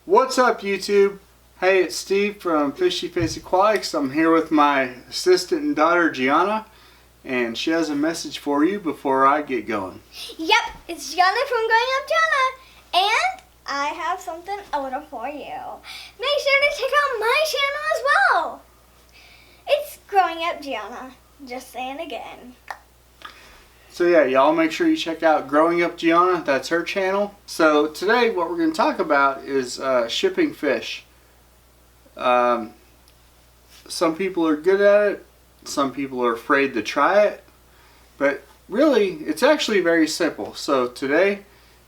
What's up, YouTube? Hey, it's Steve from Fishy Face Aquatics. I'm here with my assistant and daughter, Gianna, and she has a message for you before I get going. Yep, it's Gianna from Growing Up Gianna, and I have something a little for you. Make sure to check out my channel as well. It's Growing Up Gianna, just saying again. So yeah, y'all make sure you check out Growing Up Gianna. That's her channel. So today what we're going to talk about is shipping fish. Some people are good at it. Some people are afraid to try it. But really, it's actually very simple. So today,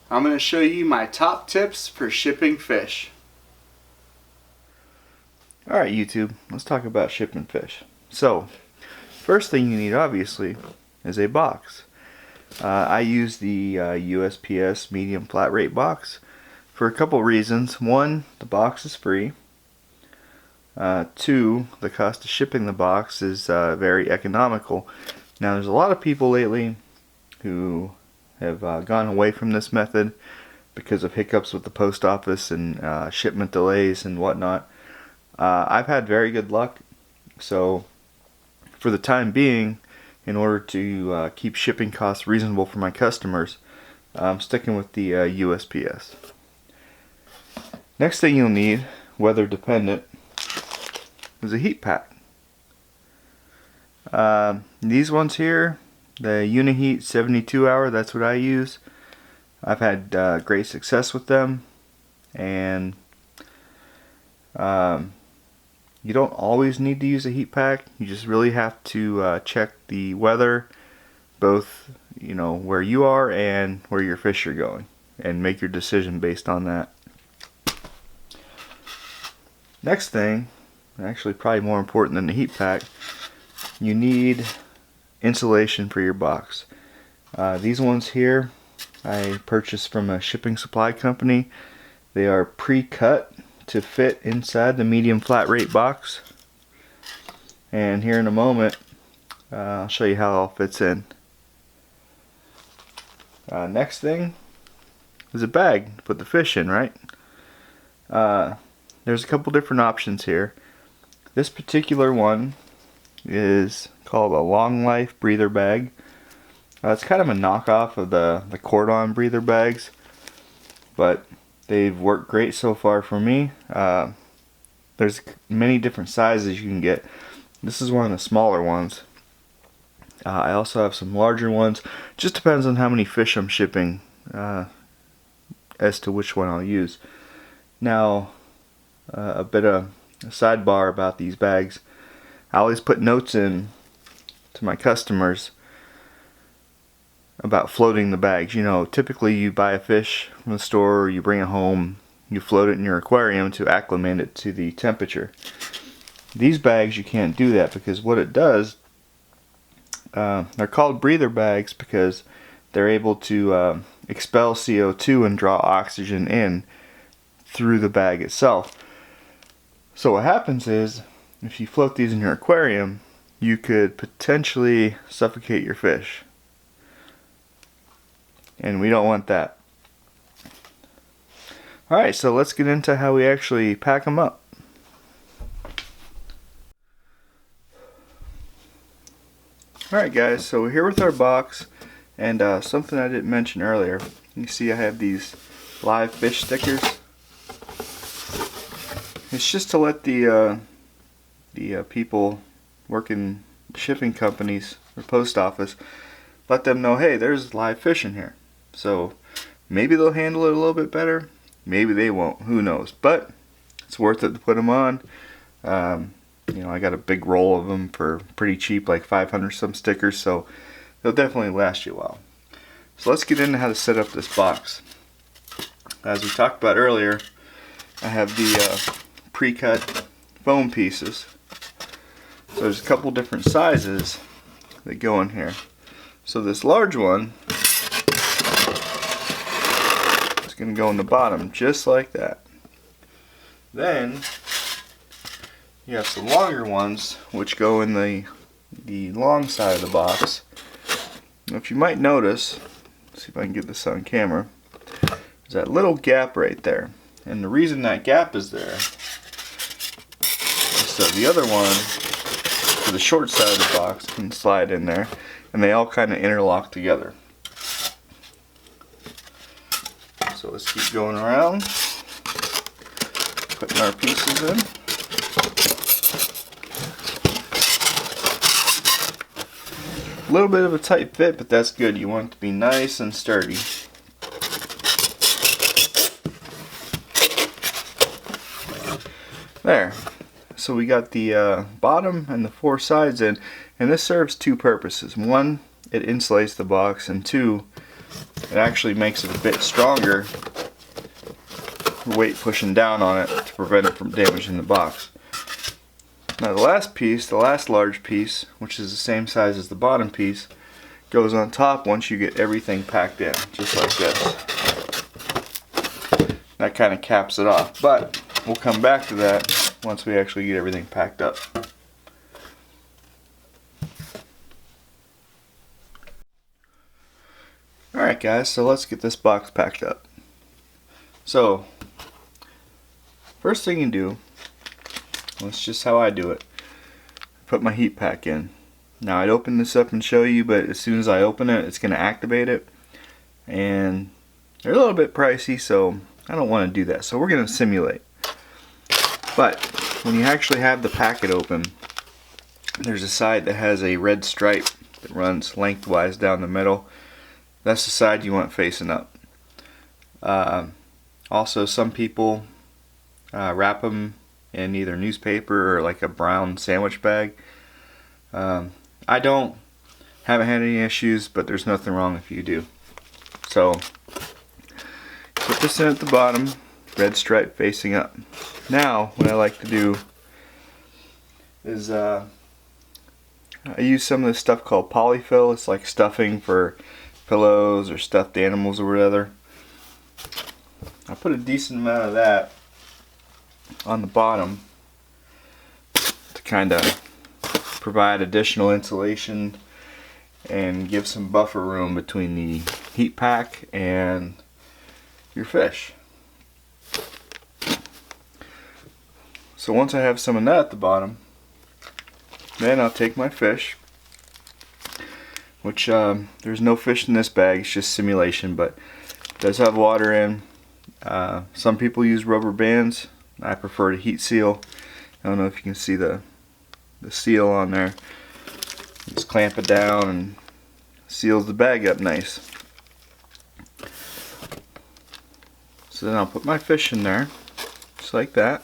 I'm going to show you my top tips for shipping fish. Alright YouTube, let's talk about shipping fish. So, first thing you need obviously is a box. I use the USPS medium flat rate box for a couple reasons. One, the box is free. Two, the cost of shipping the box is very economical. Now there's a lot of people lately who have gone away from this method because of hiccups with the post office and shipment delays and whatnot. I've had very good luck, so for the time being, in order to keep shipping costs reasonable for my customers, I'm sticking with the USPS. Next thing you'll need, weather dependent, is a heat pack. These ones here, the Uniheat 72 hour, that's what I use. I've had great success with them, and you don't always need to use a heat pack. You just really have to check the weather, both where you are and where your fish are going, and make your decision based on that. Next thing, actually probably more important than the heat pack, you need insulation for your box. These ones here I purchased from a shipping supply company. They are pre-cut to fit inside the medium flat rate box, and here in a moment I'll show you how it all fits in. Next thing is a bag to put the fish in, right? There's a couple different options here. This particular one is called a long life breather bag. It's kind of a knockoff of the cordon breather bags, but they've worked great so far for me. There's many different sizes you can get. This is one of the smaller ones. I also have some larger ones. Just depends on how many fish I'm shipping as to which one I'll use. Now, a bit of a sidebar about these bags. I always put notes in to my customers about floating the bags. Typically you buy a fish from the store, or you bring it home, you float it in your aquarium to acclimate it to the temperature. These bags, you can't do that, because what it does, they're called breather bags because they're able to expel CO2 and draw oxygen in through the bag itself. So what happens is, if you float these in your aquarium, you could potentially suffocate your fish. And we don't want that. Alright, so let's get into how we actually pack them up. Alright guys, so we're here with our box, and something I didn't mention earlier. You see I have these live fish stickers. It's just to let the people working shipping companies or post office, let them know, hey, there's live fish in here. So maybe they'll handle it a little bit better, maybe they won't, who knows, but it's worth it to put them on. I got a big roll of them for pretty cheap, like 500 some stickers, so they'll definitely last you a while. So let's get into how to set up this box. As we talked about earlier, I have the pre-cut foam pieces. So there's a couple different sizes that go in here. So this large one is going to go in the bottom, just like that. Then you have some longer ones which go in the long side of the box. Now, if you might notice, let's see if I can get this on camera, there's that little gap right there. And the reason that gap is there is so the other one, for the short side of the box, can slide in there, and they all kind of interlock together. So let's keep going around, putting our pieces in. A little bit of a tight fit, but that's good. You want it to be nice and sturdy. There. So we got the bottom and the 4 sides in, and this serves 2 purposes. 1, it insulates the box, and 2, it actually makes it a bit stronger, weight pushing down on it to prevent it from damaging the box. Now the last piece, the last large piece, which is the same size as the bottom piece, goes on top once you get everything packed in, just like this. That kind of caps it off, but we'll come back to that once we actually get everything packed up. Alright guys, so let's get this box packed up. So, first thing you do, that's just how I do it. Put my heat pack in. Now I'd open this up and show you, but as soon as I open it, it's going to activate it. And they're a little bit pricey, so I don't want to do that. So we're going to simulate. But when you actually have the packet open, there's a side that has a red stripe that runs lengthwise down the middle. That's the side you want facing up. Also, some people wrap them in either newspaper or like a brown sandwich bag. I haven't had any issues, but there's nothing wrong if you do. So put this in at the bottom, red stripe facing up. Now what I like to do is I use some of this stuff called polyfill. It's like stuffing for pillows or stuffed animals or whatever. I put a decent amount of that on the bottom to kind of provide additional insulation and give some buffer room between the heat pack and your fish. So once I have some of that at the bottom, then I'll take my fish, which there's no fish in this bag, it's just simulation, but it does have water in. Some people use rubber bands. I prefer to heat seal. I don't know if you can see the seal on there. Just clamp it down and seals the bag up nice. So then I'll put my fish in there, just like that.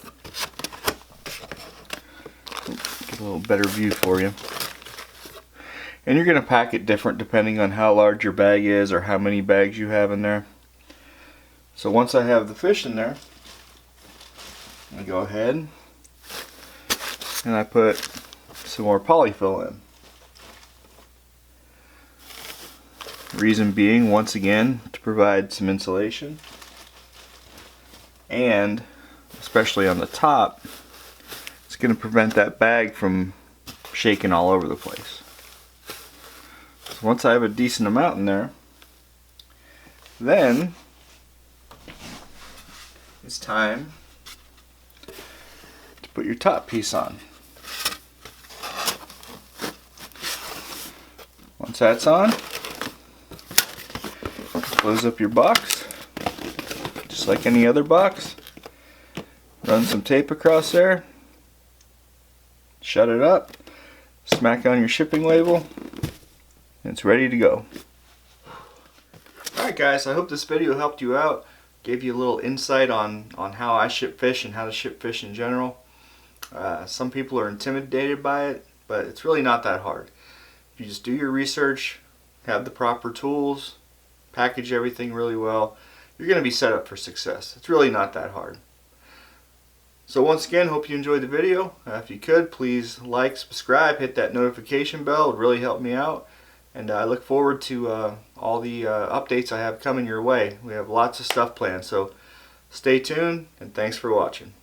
Get a little better view for you. And you're going to pack it different depending on how large your bag is or how many bags you have in there. So once I have the fish in there, I go ahead and I put some more polyfill in. Reason being, once again, to provide some insulation, and especially on the top, it's going to prevent that bag from shaking all over the place. So once I have a decent amount in there, then it's time to put your top piece on. Once that's on, close up your box just like any other box. Run some tape across there, shut it up, smack on your shipping label, and it's ready to go. Alright guys, I hope this video helped you out, gave you a little insight on how I ship fish and how to ship fish in general. Some people are intimidated by it, but it's really not that hard. If you just do your research, have the proper tools, package everything really well, you're going to be set up for success. It's really not that hard. So once again, hope you enjoyed the video. If you could, please like, subscribe, hit that notification bell. It would really help me out. And I look forward to all the updates I have coming your way. We have lots of stuff planned. So stay tuned, and thanks for watching.